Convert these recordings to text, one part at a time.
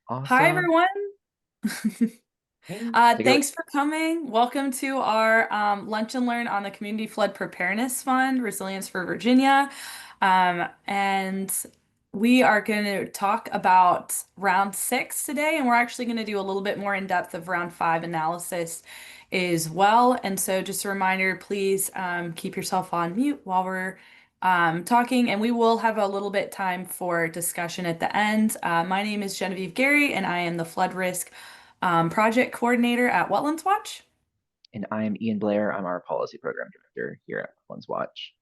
Hi, Awesome. everyone. Hey, take it. Thanks for coming. Welcome to our Lunch and Learn on the Community Flood Preparedness Fund, Resilience for Virginia. And we are going to talk about round six today, and we're actually going to do a little bit more in depth of round five analysis as well. And so, just a reminder, please keep yourself on mute while we're talking, and we will have a little bit time for discussion at the end. My name is Genevieve Gary, and I am the flood risk project coordinator at Wetlands Watch. And I am Ian Blair. I'm our policy program director here at One's Watch.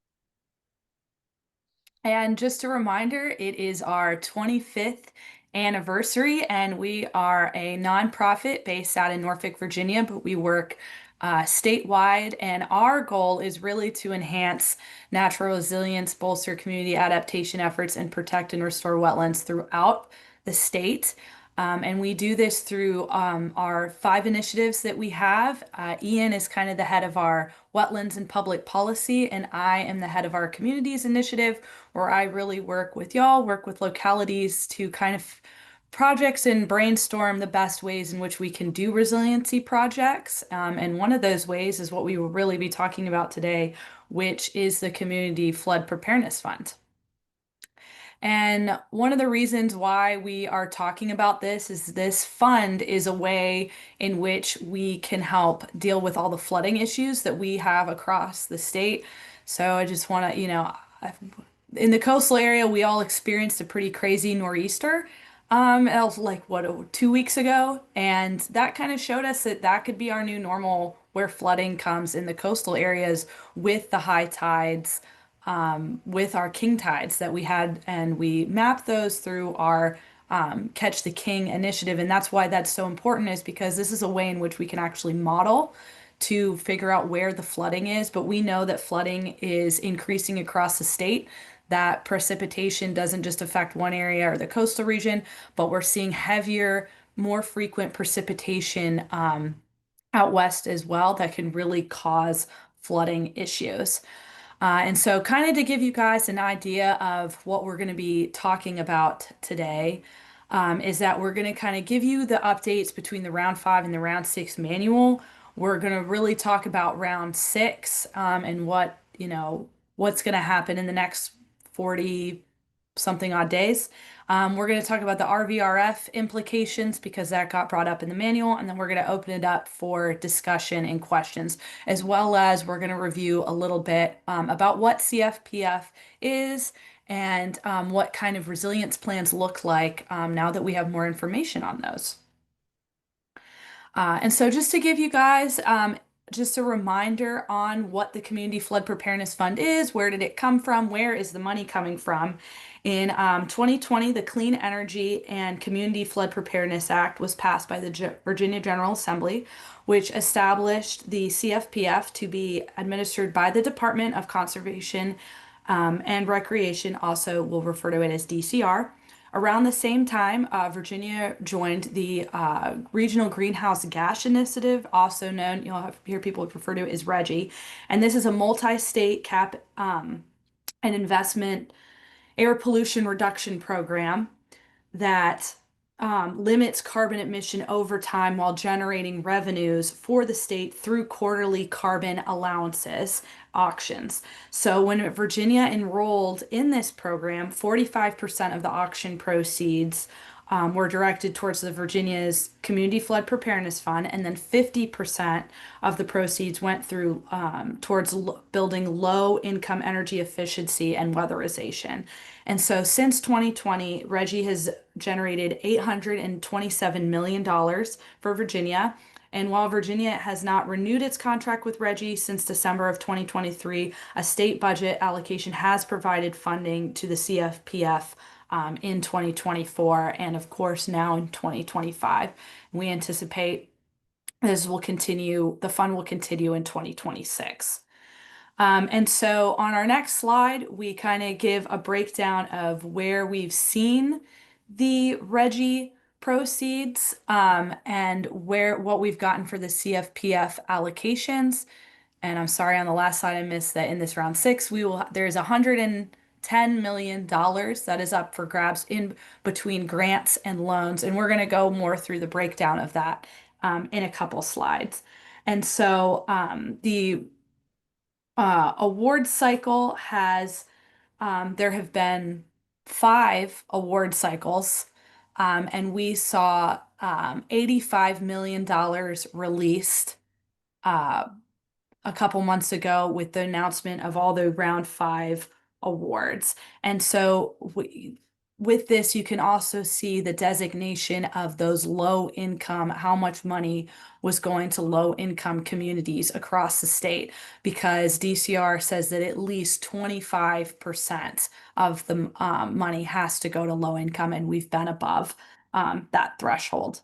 And just a reminder, it is our 25th anniversary, and we are a nonprofit based out in Norfolk, Virginia, but we work statewide. And our goal is really to enhance natural resilience, bolster community adaptation efforts, and protect and restore wetlands throughout the state. And we do this through our five initiatives that we have. Ian is kind of the head of our wetlands and public policy, and I am the head of our communities initiative, where I really work with y'all, work with localities to kind of projects and brainstorm the best ways in which we can do resiliency projects. And one of those ways is what we will really be talking about today, which is the Community Flood Preparedness Fund. And one of the reasons why we are talking about this is this fund is a way in which we can help deal with all the flooding issues that we have across the state. So I just want to, in the coastal area, we all experienced a pretty crazy nor'easter. It was like what, 2 weeks ago, and that kind of showed us that that could be our new normal, where flooding comes in the coastal areas with the high tides, with our king tides that we had, and we mapped those through our Catch the King initiative. And that's why that's so important, is because this is a way in which we can actually model to figure out where the flooding is. But we know that flooding is increasing across the state, that precipitation doesn't just affect one area or the coastal region, but we're seeing heavier, more frequent precipitation out west as well that can really cause flooding issues. And so, kind of to give you guys an idea of what we're going to be talking about today, is that we're going to kind of give you the updates between the round five and the round six manual. We're going to really talk about round six, and what's going to happen in the next 40 something odd days. We're going to talk about the RVRF implications because that got brought up in the manual, and then we're going to open it up for discussion and questions, as well as we're going to review a little bit about what CFPF is, and what kind of resilience plans look like now that we have more information on those. And so, just to give you guys just a reminder on what the Community Flood Preparedness Fund is, where did it come from, where is the money coming from? In 2020, the Clean Energy and Community Flood Preparedness Act was passed by the Virginia General Assembly, which established the CFPF to be administered by the Department of Conservation and Recreation. Also, we'll refer to it as DCR. Around the same time, Virginia joined the Regional Greenhouse Gas Initiative, also known, hear people refer to it as RGGI. And this is a multi-state cap and investment air pollution reduction program that limits carbon emission over time while generating revenues for the state through quarterly carbon allowances auctions. So when Virginia enrolled in this program, 45% of the auction proceeds were directed towards the Virginia's Community Flood Preparedness Fund, and then 50% of the proceeds went through towards building low-income energy efficiency and weatherization. And so since 2020, RGGI has generated $827 million for Virginia. And while Virginia has not renewed its contract with RGGI since December of 2023, a state budget allocation has provided funding to the CFPF in 2024, and of course now in 2025. We anticipate this will continue, the fund will continue in 2026. And so on our next slide, we kind of give a breakdown of where we've seen the RGGI proceeds, and what we've gotten for the CFPF allocations. And I'm sorry, on the last slide I missed that in this round six, there's $10 million that is up for grabs in between grants and loans. And we're going to go more through the breakdown of that in a couple slides. And so the award cycle has, there have been 5 award cycles, and we saw $85 million released uh, a couple months ago with the announcement of all the round 5 awards. And so with this, you can also see the designation of those low income, how much money was going to low income communities across the state, because DCR says that at least 25% of the money has to go to low income, and we've been above that threshold.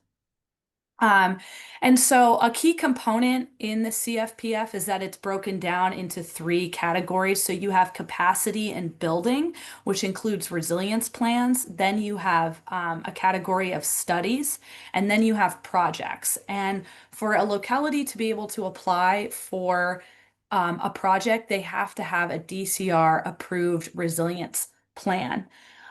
Um, and so a key component in the CFPF is that it's broken down into 3 categories. So you have capacity and building, which includes resilience plans. Then you have a category of studies, and then you have projects. And for a locality to be able to apply for a project, they have to have a DCR approved resilience plan.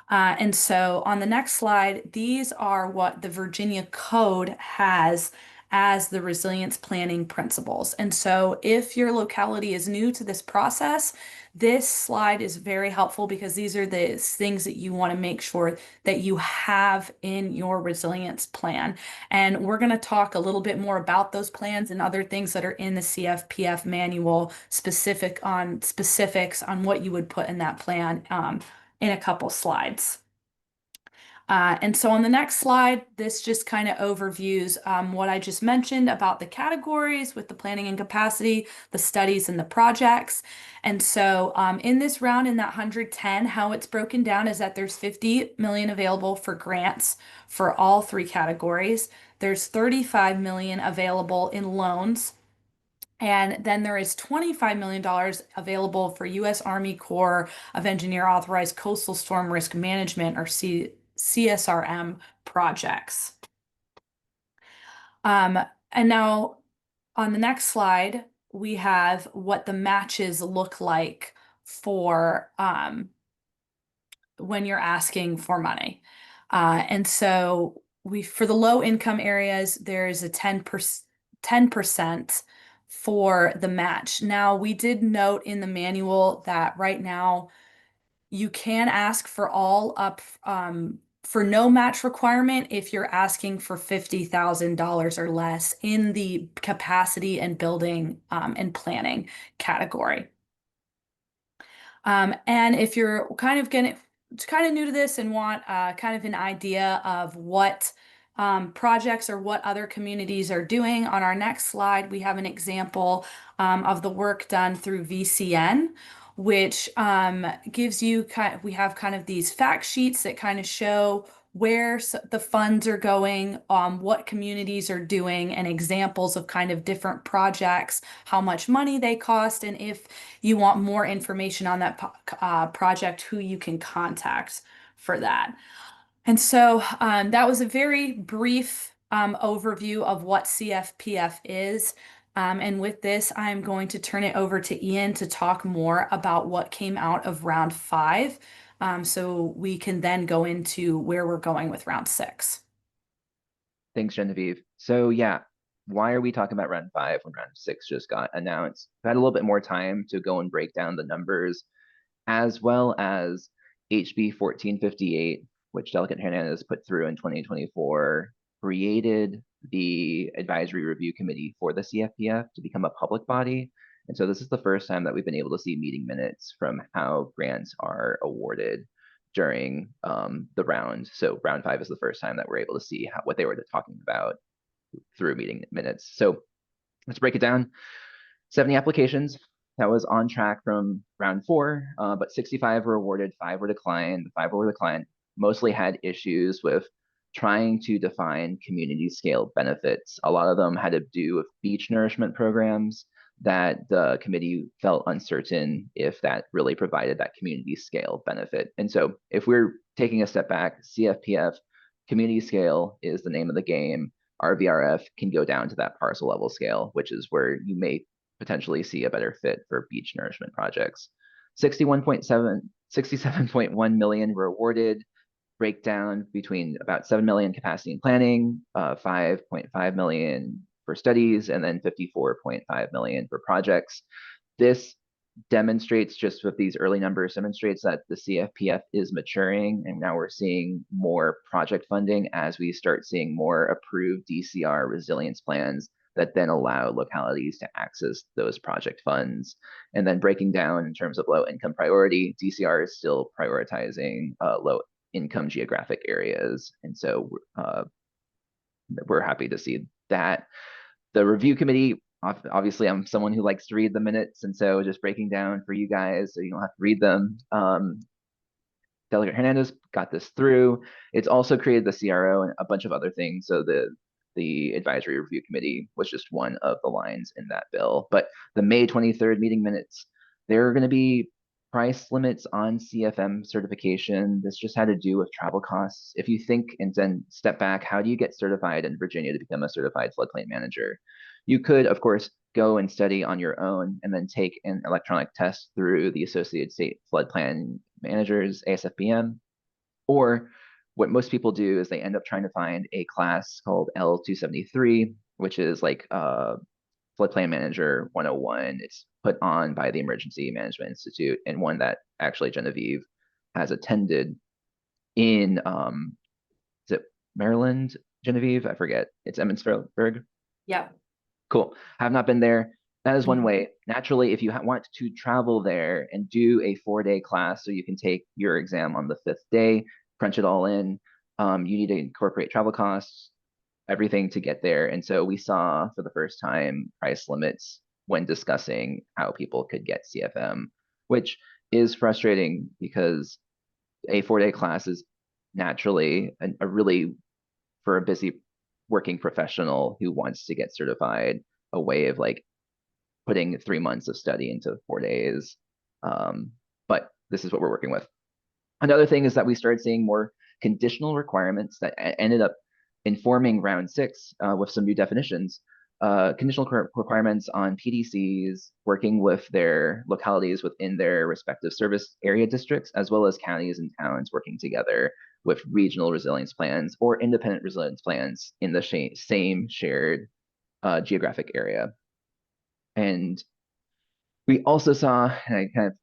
And so on the next slide, these are what the Virginia Code has as the resilience planning principles. And so if your locality is new to this process, this slide is very helpful because these are the things that you want to make sure that you have in your resilience plan. And we're going to talk a little bit more about those plans and other things that are in the CFPF manual specifics on what you would put in that plan in a couple slides. And so on the next slide, this just kind of overviews what I just mentioned about the categories with the planning and capacity, the studies and the projects. And so in this round, in that 110, how it's broken down is that there's 50 million available for grants for all 3 categories. There's 35 million available in loans. And then there is $25 million available for U.S. Army Corps of Engineer authorized coastal storm risk management, or CSRM projects. Um, and now on the next slide, we have what the matches look like for when you're asking for money. And so for the low income areas, there's a 10% for the match. Now, we did note in the manual that right now you can ask for all up for no match requirement if you're asking for $50,000 or less in the capacity and building and planning category. And if you're kind of new to this and want kind of an idea of what projects or what other communities are doing, on our next slide, we have an example of the work done through VCN, which gives you we have kind of these fact sheets that kind of show where the funds are going, what communities are doing, and examples of kind of different projects, how much money they cost, and if you want more information on that project, who you can contact for that. And so that was a very brief overview of what CFPF is. And with this, I'm going to turn it over to Ian to talk more about what came out of round 5. So we can then go into where we're going with round 6. Thanks, Genevieve. So yeah, why are we talking about round 5 when round 6 just got announced? We've had a little bit more time to go and break down the numbers, as well as HB 1458, which Delegate Hernandez put through in 2024, created the Advisory Review Committee for the CFPF to become a public body. And so this is the first time that we've been able to see meeting minutes from how grants are awarded during the round. So round 5 is the first time that we're able to see what they were talking about through meeting minutes. So let's break it down. 70 applications. That was on track from round 4, but 65 were awarded, 5 were declined. The 5 were declined mostly had issues with trying to define community scale benefits. A lot of them had to do with beach nourishment programs that the committee felt uncertain if that really provided that community scale benefit. And so if we're taking a step back, CFPF community scale is the name of the game. RVRF can go down to that parcel level scale, which is where you may potentially see a better fit for beach nourishment projects. 67.1 million were awarded, breakdown between about 7 million capacity and planning, 5.5 million for studies, and then 54.5 million for projects. This demonstrates, just with these early numbers, demonstrates that the CFPF is maturing, and now we're seeing more project funding as we start seeing more approved DCR resilience plans that then allow localities to access those project funds. And then breaking down in terms of low income priority, DCR is still prioritizing low income geographic areas. And so we're happy to see that. The review committee, obviously I'm someone who likes to read the minutes, and so just breaking down for you guys so you don't have to read them. Delegate Hernandez got this through. It's also created the CRO and a bunch of other things. So the advisory review committee was just one of the lines in that bill. But the May 23rd meeting minutes, there are going to be price limits on CFM certification. This just had to do with travel costs. If you think and then step back, how do you get certified in Virginia to become a certified floodplain manager? You could, of course, go and study on your own and then take an electronic test through the Associated State Floodplain Managers, ASFPM. Or what most people do is they end up trying to find a class called L273, which is like Floodplain Manager 101. It's put on by the Emergency Management Institute, and one that actually Genevieve has attended in, is it Maryland, Genevieve? I forget. It's Emmitsburg. Yeah. Cool. Have not been there. That is one way. Naturally, if you want to travel there and do a 4-day class so you can take your exam on the 5th day, crunch it all in, you need to incorporate travel costs, everything to get there. And so we saw for the first time price limits when discussing how people could get CFM, which is frustrating because a 4-day class is naturally a really, for a busy working professional who wants to get certified, a way of like putting 3 months of study into 4 days. But this is what we're working with. Another thing is that we started seeing more conditional requirements that ended up informing round 6 with some new definitions. Conditional requirements on PDCs working with their localities within their respective service area districts, as well as counties and towns working together with regional resilience plans or independent resilience plans in the same shared geographic area. And we also saw, and I kind of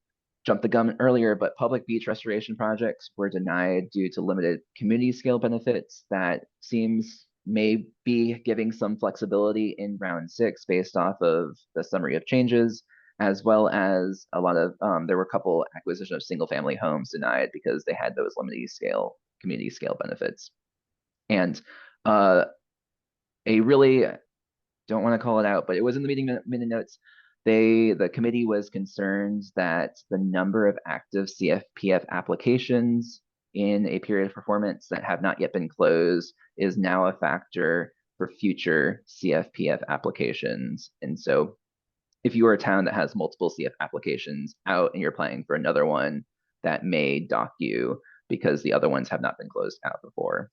jumped the gun earlier, but public beach restoration projects were denied due to limited community scale benefits. That seems may be giving some flexibility in round 6 based off of the summary of changes, as well as a lot of, there were a couple acquisition of single family homes denied because they had those limited scale, community scale benefits. And a really, don't want to call it out, but it was in the meeting minute notes. The committee was concerned that the number of active CFPF applications in a period of performance that have not yet been closed is now a factor for future CFPF applications. And so if you are a town that has multiple CF applications out and you're applying for another one, that may dock you because the other ones have not been closed out before.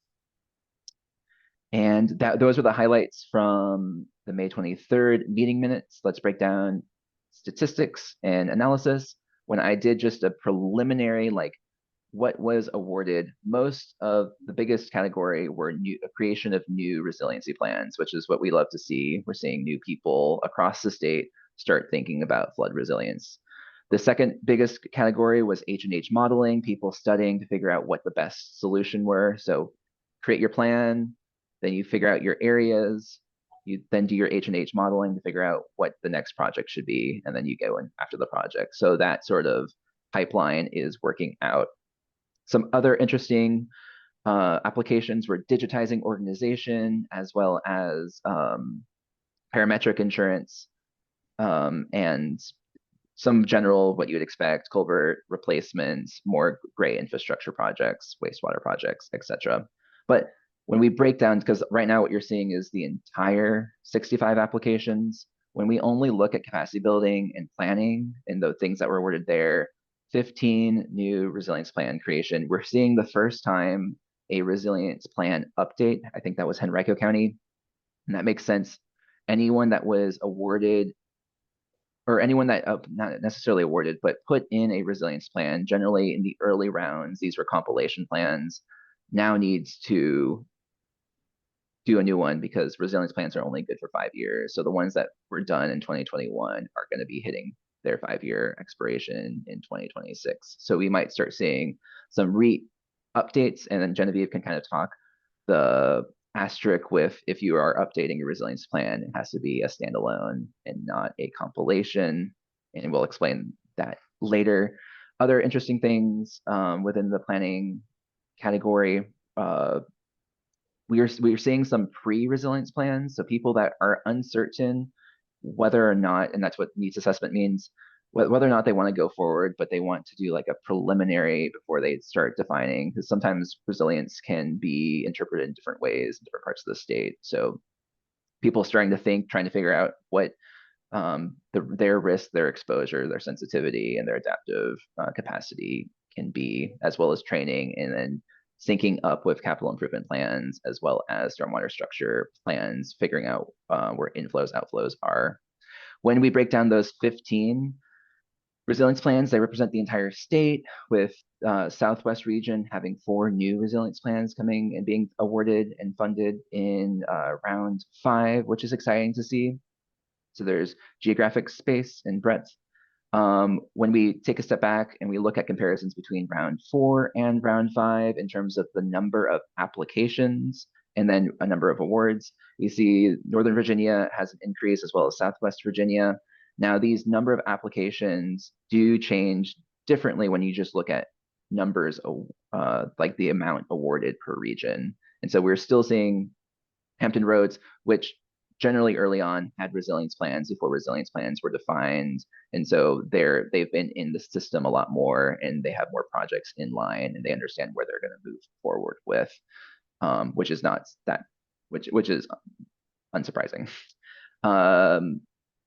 And those are the highlights from the May 23rd meeting minutes. Let's break down statistics and analysis. When I did just a preliminary, like what was awarded, most of the biggest category were a creation of new resiliency plans, which is what we love to see. We're seeing new people across the state start thinking about flood resilience. The second biggest category was H&H modeling, people studying to figure out what the best solution were. So create your plan, then you figure out your areas, you then do your H&H modeling to figure out what the next project should be, and then you go in after the project. So that sort of pipeline is working out. Some other interesting applications were digitizing organization, as well as parametric insurance, and some general, what you would expect, culvert replacements, more gray infrastructure projects, wastewater projects, etc. But when we break down, because right now what you're seeing is the entire 65 applications, when we only look at capacity building and planning and the things that were awarded there, 15 new resilience plan creation. We're seeing the first time a resilience plan update. I think that was Henrico County, and that makes sense. Anyone that was awarded or anyone that not necessarily awarded, but put in a resilience plan, generally in the early rounds, these were compilation plans, now needs to do a new one because resilience plans are only good for 5 years. So the ones that were done in 2021 are going to be hitting their 5 year expiration in 2026. So we might start seeing some re updates, and then Genevieve can kind of talk the asterisk with if you are updating your resilience plan, it has to be a standalone and not a compilation. And we'll explain that later. Other interesting things within the planning category, we are seeing some pre-resilience plans. So people that are uncertain whether or not, and that's what needs assessment means, whether or not they want to go forward, but they want to do like a preliminary before they start defining, because sometimes resilience can be interpreted in different ways in different parts of the state. So people starting to think, trying to figure out what their risk, their exposure, their sensitivity, and their adaptive capacity can be, as well as training, and then syncing up with capital improvement plans, as well as stormwater structure plans, figuring out where inflows, outflows are. When we break down those 15 resilience plans, they represent the entire state, with Southwest region having 4 new resilience plans coming and being awarded and funded in round 5, which is exciting to see. So there's geographic space and breadth. When we take a step back and we look at comparisons between round 4 and round 5 in terms of the number of applications and then a number of awards, we see Northern Virginia has an increase, as well as Southwest Virginia. Now, these number of applications do change differently when you just look at numbers, like the amount awarded per region. And so we're still seeing Hampton Roads, which generally early on had resilience plans before resilience plans were defined. And so they've been in the system a lot more, and they have more projects in line, and they understand where they're going to move forward with, which is not that, which is unsurprising.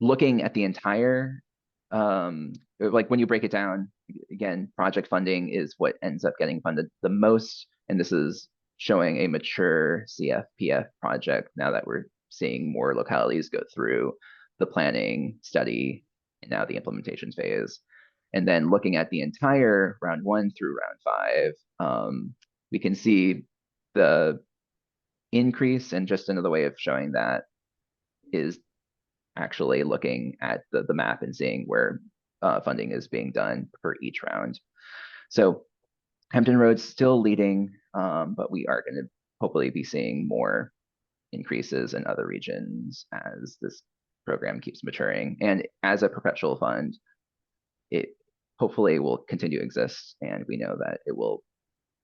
Looking at the entire, like when you break it down, again, project funding is what ends up getting funded the most. And this is showing a mature CFPF project now that we're seeing more localities go through the planning, study, and now the implementation phase. And then looking at the entire round 1 through round 5, we can see the increase. And just another way of showing that is actually looking at the map and seeing where funding is being done for each round. So Hampton Roads still leading, but we are going to hopefully be seeing more increases in other regions as this program keeps maturing. And as a perpetual fund, it hopefully will continue to exist, and we know that it will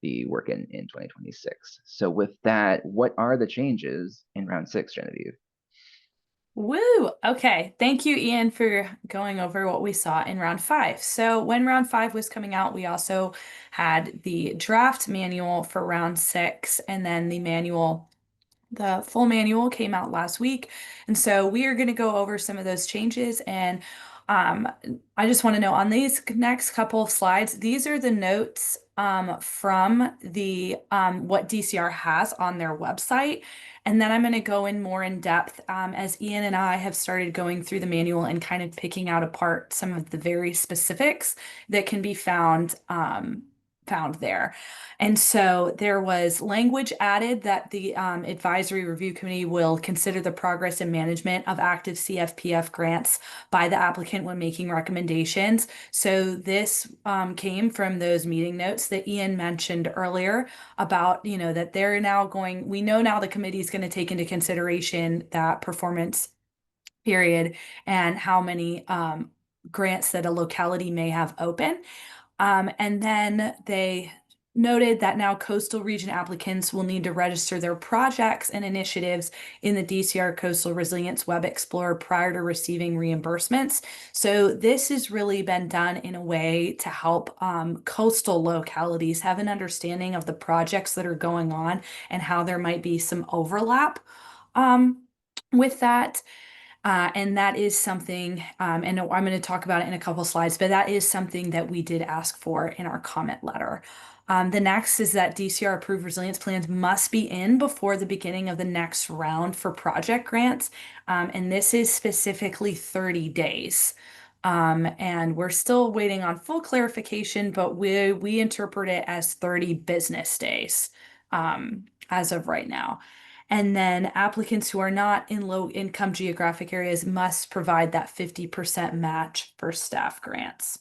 be working in 2026. So with that, what are the changes in round 6, Genevieve? Woo! Okay. Thank you, Ian, for going over what we saw in round 5. So when round 5 was coming out, we also had the draft manual for round 6, and then the full manual came out last week. And so we are going to go over some of those changes. And um, I just want to know on these next couple of slides, these are the notes from the what DCR has on their website. And then I'm going to go in more in depth as Ian and I have started going through the manual and kind of picking out apart some of the very specifics that can be found there. And so there was language added that the Advisory Review Committee will consider the progress and management of active CFPF grants by the applicant when making recommendations. So this came from those meeting notes that Ian mentioned earlier about, that they're now going, we know now the committee is going to take into consideration that performance period and how many grants that a locality may have open. And then they noted that now coastal region applicants will need to register their projects and initiatives in the DCR Coastal Resilience Web Explorer prior to receiving reimbursements. So this has really been done in a way to help coastal localities have an understanding of the projects that are going on and how there might be some overlap with that. And that is something, and I'm going to talk about it in a couple slides, but that is something that we did ask for in our comment letter. The next is that DCR approved resilience plans must be in before the beginning of the next round for project grants. And this is specifically 30 days. And we're still waiting on full clarification, but we interpret it as 30 business days as of right now. And then applicants who are not in low income geographic areas must provide that 50% match for staff grants.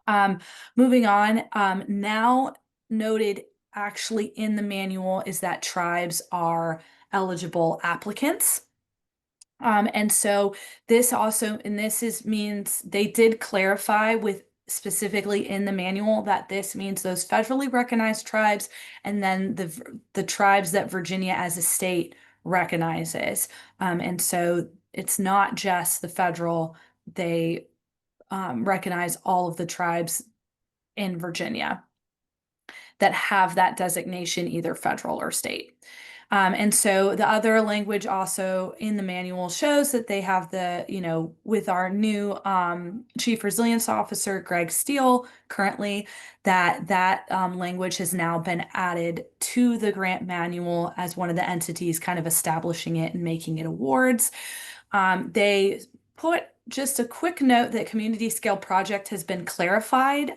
Um, Moving on, now noted actually in the manual is that tribes are eligible applicants. And so this also, and this is means they did clarify with specifically in the manual that this means those federally recognized tribes and then the tribes that Virginia as a state recognizes. And so it's not just the federal, they recognize all of the tribes in Virginia that have that designation, either federal or state. And so the other language also in the manual shows that they have with our new Chief Resilience Officer, Greg Steele, currently, that language has now been added to the grant manual as one of the entities kind of establishing it and making it awards. They put just a quick note that community scale project has been clarified.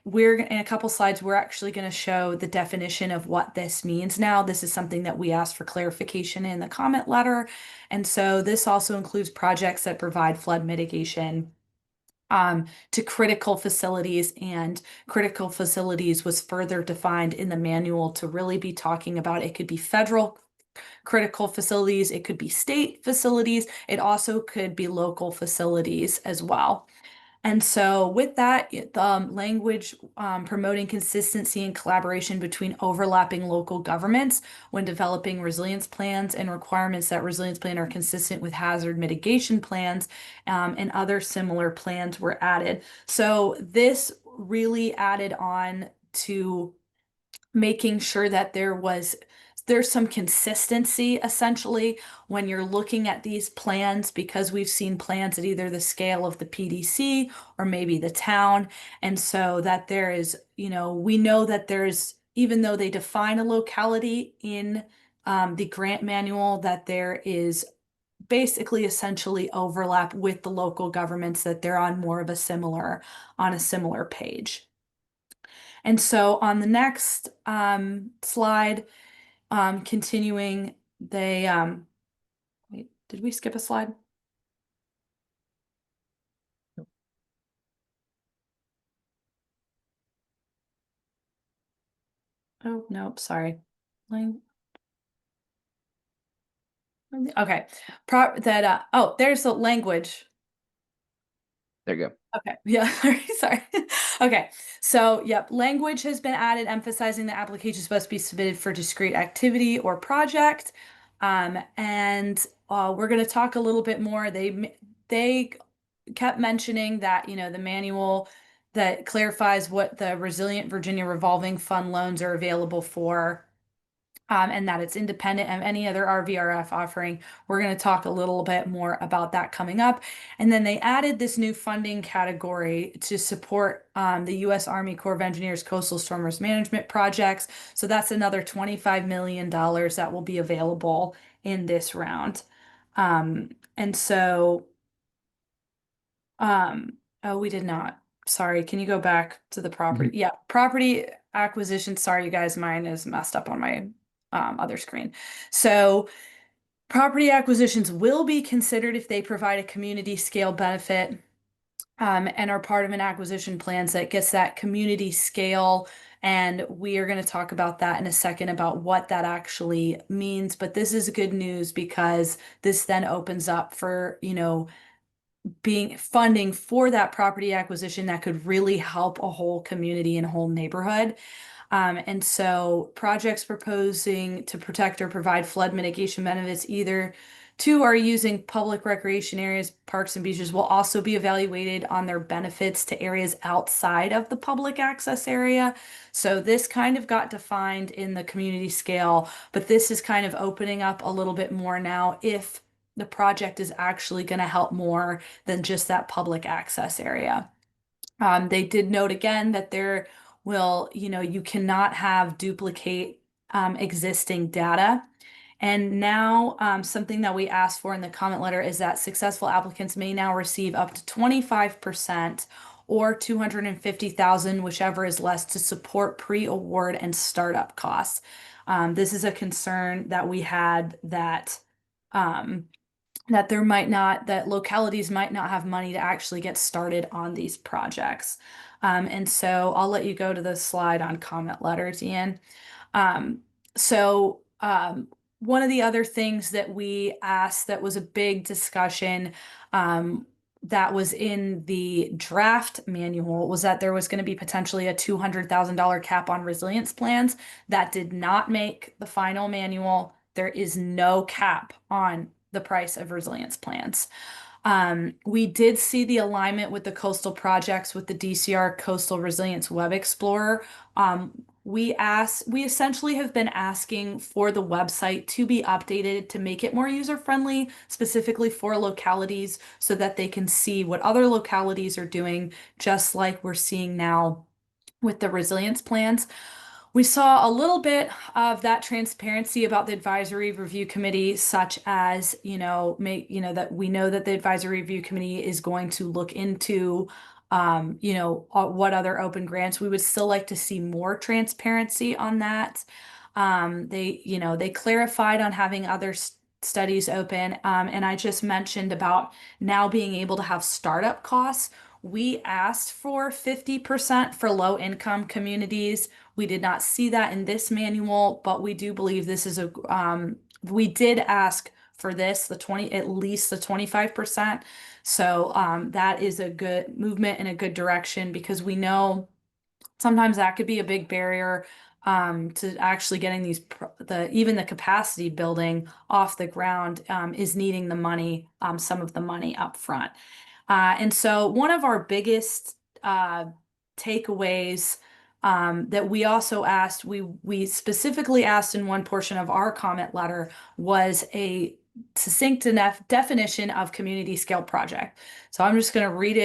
We're in a couple slides, we're actually going to show the definition of what this means now. This is something that we asked for clarification in the comment letter. And so this also includes projects that provide flood mitigation to critical facilities, and critical facilities was further defined in the manual to really be talking about it could be federal critical facilities, it could be state facilities, it also could be local facilities as well. And so, with that, language promoting consistency and collaboration between overlapping local governments when developing resilience plans and requirements that resilience plan are consistent with hazard mitigation plans and other similar plans were added. So, this really added on to making sure that there's some consistency essentially when you're looking at these plans, because we've seen plans at either the scale of the PDC or maybe the town. And so that there is, we know that there's, even though they define a locality in the grant manual, that there is basically essentially overlap with the local governments, that they're on more of on a similar page. And so on the next slide, continuing, wait, did we skip a slide? Oh, no, sorry. Okay. There's the language. There you go. Okay, yeah, sorry. Okay, so yep, language has been added emphasizing the application is supposed to be submitted for discrete activity or project. And we're going to talk a little bit more. They kept mentioning that, the manual that clarifies what the Resilient Virginia Revolving Fund loans are available for, and that it's independent of any other RVRF offering. We're going to talk a little bit more about that coming up. And then they added this new funding category to support the U.S. Army Corps of Engineers coastal storm risk management projects. So that's another $25 million that will be available in this round. And so, oh, we did not. Sorry, can you go back to the property? Mhm. Yeah, property acquisition. Sorry, you guys, mine is messed up on my other screen. So property acquisitions will be considered if they provide a community scale benefit and are part of an acquisition plans that gets that community scale. And we are going to talk about that in a second about what that actually means. But this is good news because this then opens up for, being funding for that property acquisition that could really help a whole community and whole neighborhood. And so projects proposing to protect or provide flood mitigation benefits either to or using public recreation areas, parks and beaches will also be evaluated on their benefits to areas outside of the public access area. So this kind of got defined in the community scale, but this is kind of opening up a little bit more now if the project is actually going to help more than just that public access area. They did note again that you cannot have duplicate existing data. And now, something that we asked for in the comment letter is that successful applicants may now receive up to 25% or 250,000, whichever is less, to support pre-award and startup costs. This is a concern that we had um, that there might not, that localities might not have money to actually get started on these projects. And so I'll let you go to the slide on comment letters, Ian. Um, so one of the other things that we asked that was a big discussion um, that was in the draft manual was that there was going to be potentially a $200,000 cap on resilience plans. That did not make the final manual. There is no cap on the price of resilience plans. We did see the alignment with the coastal projects with the DCR Coastal Resilience Web Explorer. We essentially have been asking for the website to be updated to make it more user-friendly, specifically for localities, so that they can see what other localities are doing, just like we're seeing now with the resilience plans. We saw a little bit of that transparency about the advisory review committee, such as, that we know that the advisory review committee is going to look into, what other open grants. We would still like to see more transparency on that. They clarified on having other studies open. And I just mentioned about now being able to have startup costs. We asked for 50% for low income communities. We did not see that in this manual, but we do believe this is we did ask for this, at least the 25%. So that is a good movement in a good direction because we know sometimes that could be a big barrier to actually getting even the capacity building off the ground is needing the money, some of the money up front. And so one of our biggest takeaways that we also asked, we specifically asked in one portion of our comment letter was a succinct enough definition of community scale project. So I'm just going to read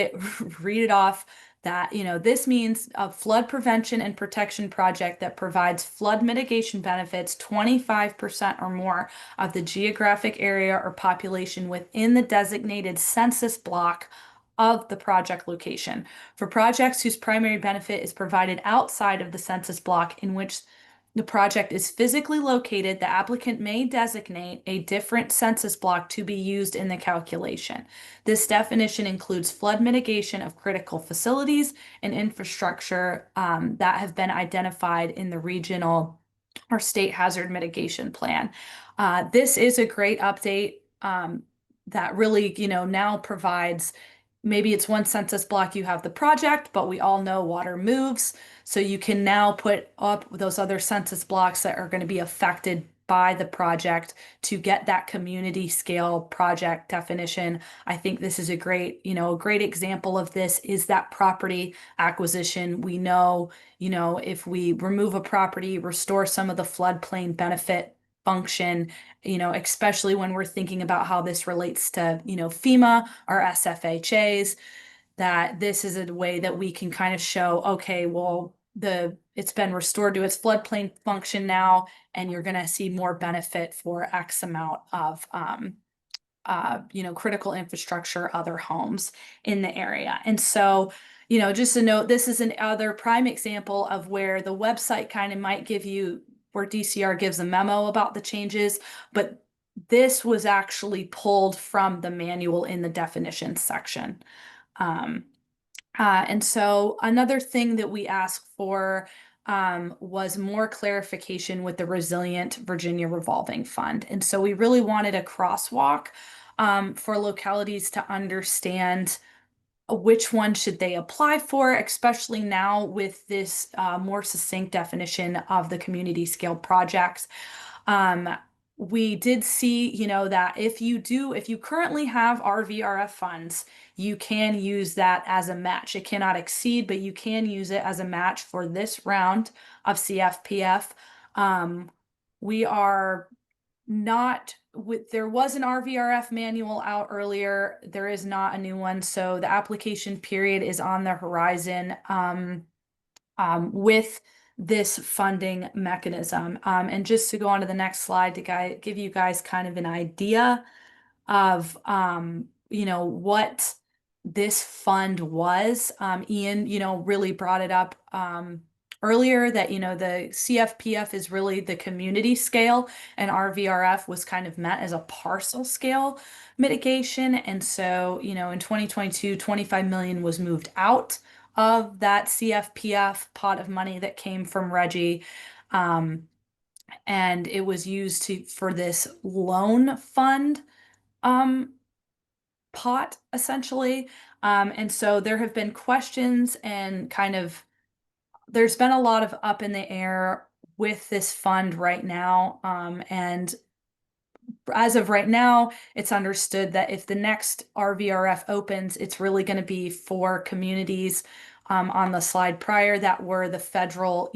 it off that, this means a flood prevention and protection project that provides flood mitigation benefits 25% or more of the geographic area or population within the designated census block of the project location. For projects whose primary benefit is provided outside of the census block in which the project is physically located, the applicant may designate a different census block to be used in the calculation. This definition includes flood mitigation of critical facilities and infrastructure that have been identified in the regional or state hazard mitigation plan. This is a great update that really, now provides. Maybe it's one census block you have the project, but we all know water moves. So you can now put up those other census blocks that are going to be affected by the project to get that community scale project definition. I think this is a great example of this is that property acquisition. We know, if we remove a property, restore some of the floodplain benefit function, especially when we're thinking about how this relates to, FEMA or SFHAs, that this is a way that we can kind of show, okay, well, it's been restored to its floodplain function now, and you're going to see more benefit for X amount of critical infrastructure, other homes in the area. And so, just to note, this is another prime example of where the website kind of might give you, where DCR gives a memo about the changes, but this was actually pulled from the manual in the definitions section. Um, and so another thing that we asked for was more clarification with the Resilient Virginia Revolving Fund. And so we really wanted a crosswalk for localities to understand which one should they apply for, especially now with this more succinct definition of the community scale projects. Um, we did see, that if you currently have RVRF funds, you can use that as a match. It cannot exceed, but you can use it as a match for this round of CFPF. We are not with, there was an RVRF manual out earlier. There is not a new one. So the application period is on the horizon with this funding mechanism. And just to go on to the next slide to give you guys kind of an idea of what this fund was. Ian, really brought it up earlier that the CFPF is really the community scale, and RVRF was kind of meant as a parcel scale mitigation. And so, in 2022, 25 million was moved out of that CFPF pot of money that came from Reggie. Um, and it was used for this loan fund um, pot essentially. And so there have been questions and there's been a lot of up in the air with this fund right now. And as of right now, it's understood that if the next RVRF opens, it's really going to be for communities on the slide prior that were the federal,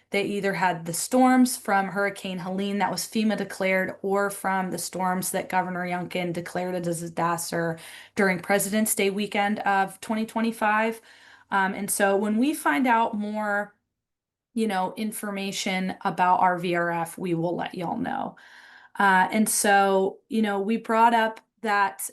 they either had the storms from Hurricane Helene that was FEMA declared, or from the storms that Governor Youngkin declared as a disaster during President's Day weekend of 2025. And so when we find out more, information about RVRF, we will let y'all know. And so, we brought up that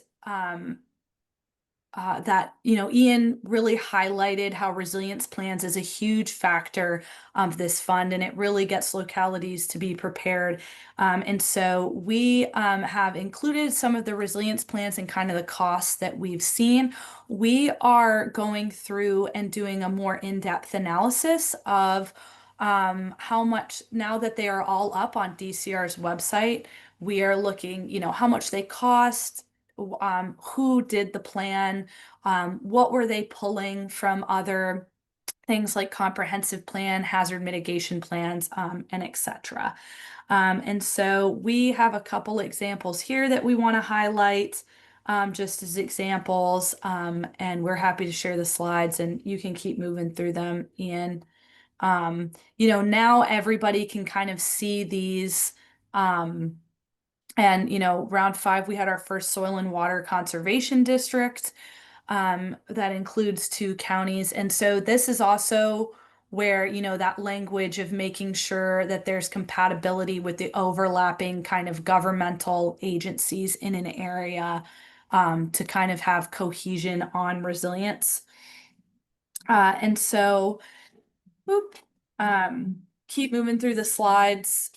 Ian really highlighted how resilience plans is a huge factor of this fund, and it really gets localities to be prepared. And so we have included some of the resilience plans and kind of the costs that we've seen. We are going through and doing a more in-depth analysis of how much, now that they are all up on DCR's website, we are looking, how much they cost, who did the plan, what were they pulling from other things like comprehensive plan, hazard mitigation plans, and etc. And so we have a couple examples here that we want to highlight just as examples, and we're happy to share the slides, and you can keep moving through them, Ian. Now everybody can kind of see these. And, round 5, we had our first soil and water conservation district that includes 2 counties. And so this is also where, that language of making sure that there's compatibility with the overlapping kind of governmental agencies in an area to kind of have cohesion on resilience. And so, whoop, keep moving through the slides.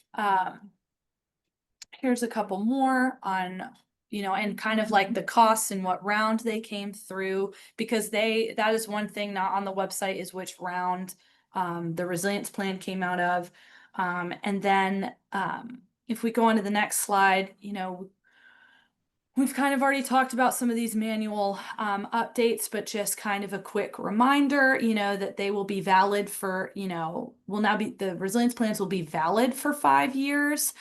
Here's a couple more on, and kind of like the costs and what round they came through, because that is one thing not on the website, is which round the resilience plan came out of. And then if we go on to the next slide, we've kind of already talked about some of these manual updates, but just kind of a quick reminder, that they will be valid for, the resilience plans will be valid for 5 years.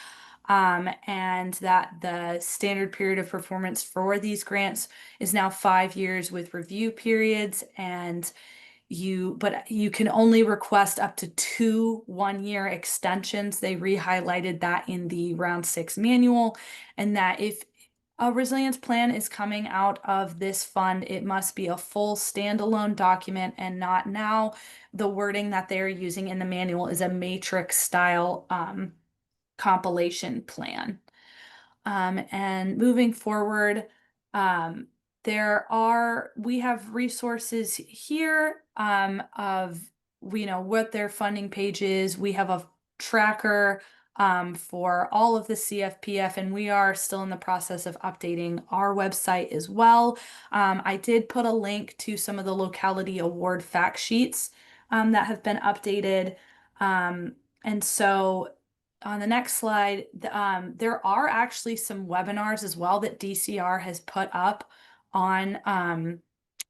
And that the standard period of performance for these grants is now 5 years with review periods, but you can only request up to 2 one-year extensions. They re-highlighted that in the round 6 manual, and that if a resilience plan is coming out of this fund, it must be a full standalone document, and not now. The wording that they're using in the manual is a matrix style compilation plan. And moving forward, we have resources here of, what their funding page is. We have a tracker for all of the CFPF, and we are still in the process of updating our website as well. I did put a link to some of the locality award fact sheets that have been updated. And so on the next slide, there are actually some webinars as well that DCR has put up on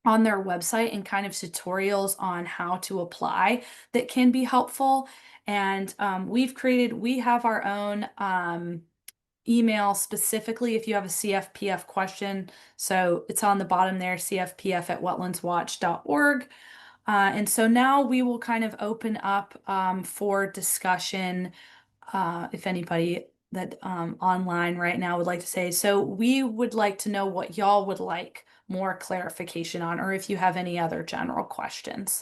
their website, and kind of tutorials on how to apply that can be helpful. And we have our own email specifically if you have a CFPF question. So it's on the bottom there, cfpf@wetlandswatch.org. And so now we will kind of open up for discussion if anybody that online right now would like to say. So we would like to know what y'all would like more clarification on, or if you have any other general questions.